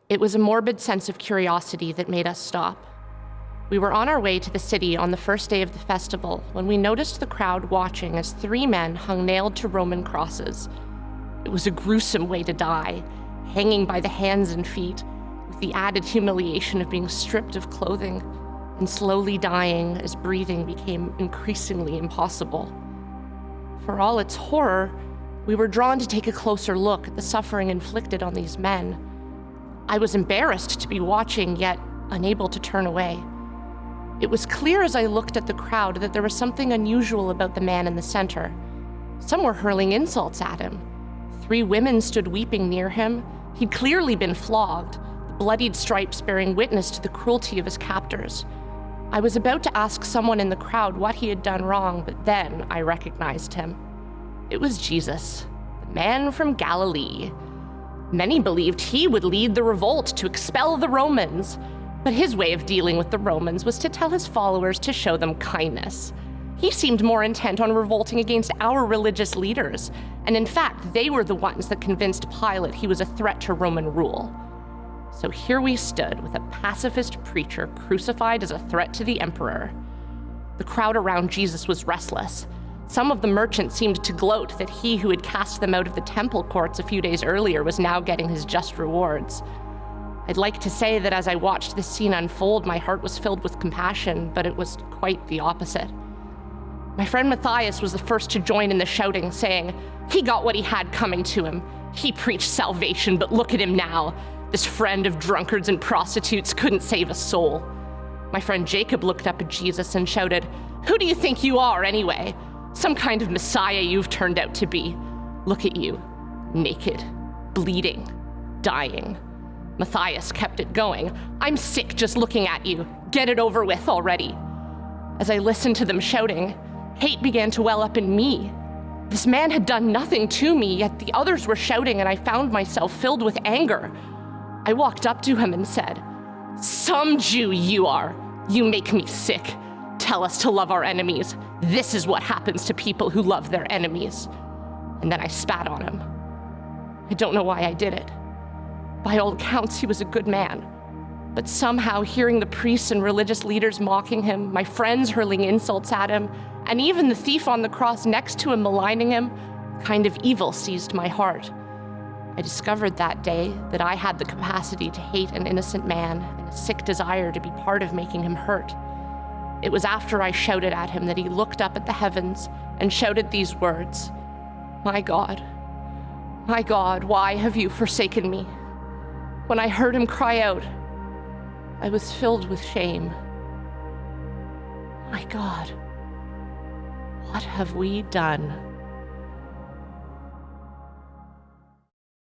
It was a morbid sense of curiosity that made us stop. We were on our way to the city on the first day of the festival when we noticed the crowd watching as 3 men hung nailed to Roman crosses. It was a gruesome way to die, hanging by the hands and feet, with the added humiliation of being stripped of clothing and slowly dying as breathing became increasingly impossible. For all its horror, we were drawn to take a closer look at the suffering inflicted on these men. I was embarrassed to be watching, yet unable to turn away. It was clear as I looked at the crowd that there was something unusual about the man in the center. Some were hurling insults at him. 3 women stood weeping near him. He'd clearly been flogged, the bloodied stripes bearing witness to the cruelty of his captors. I was about to ask someone in the crowd what he had done wrong, but then I recognized him. It was Jesus, the man from Galilee. Many believed he would lead the revolt to expel the Romans. But his way of dealing with the Romans was to tell his followers to show them kindness. He seemed more intent on revolting against our religious leaders, and in fact, they were the ones that convinced Pilate he was a threat to Roman rule. So here we stood with a pacifist preacher crucified as a threat to the emperor. The crowd around Jesus was restless. Some of the merchants seemed to gloat that he who had cast them out of the temple courts a few days earlier was now getting his just rewards. I'd like to say that as I watched this scene unfold, my heart was filled with compassion, but it was quite the opposite. My friend Matthias was the first to join in the shouting, saying, "He got what he had coming to him. He preached salvation, but look at him now. This friend of drunkards and prostitutes couldn't save a soul." My friend Jacob looked up at Jesus and shouted, "Who do you think you are anyway? Some kind of Messiah you've turned out to be. Look at you, naked, bleeding, dying." Matthias kept it going. "I'm sick just looking at you. Get it over with already." As I listened to them shouting, hate began to well up in me. This man had done nothing to me, yet the others were shouting, and I found myself filled with anger. I walked up to him and said, "Some Jew you are. You make me sick. Tell us to love our enemies. This is what happens to people who love their enemies." And then I spat on him. I don't know why I did it. By all accounts, he was a good man. But somehow, hearing the priests and religious leaders mocking him, my friends hurling insults at him, and even the thief on the cross next to him maligning him, a kind of evil seized my heart. I discovered that day that I had the capacity to hate an innocent man and a sick desire to be part of making him hurt. It was after I shouted at him that he looked up at the heavens and shouted these words, my God, why have you forsaken me?" When I heard him cry out, I was filled with shame. My God, what have we done?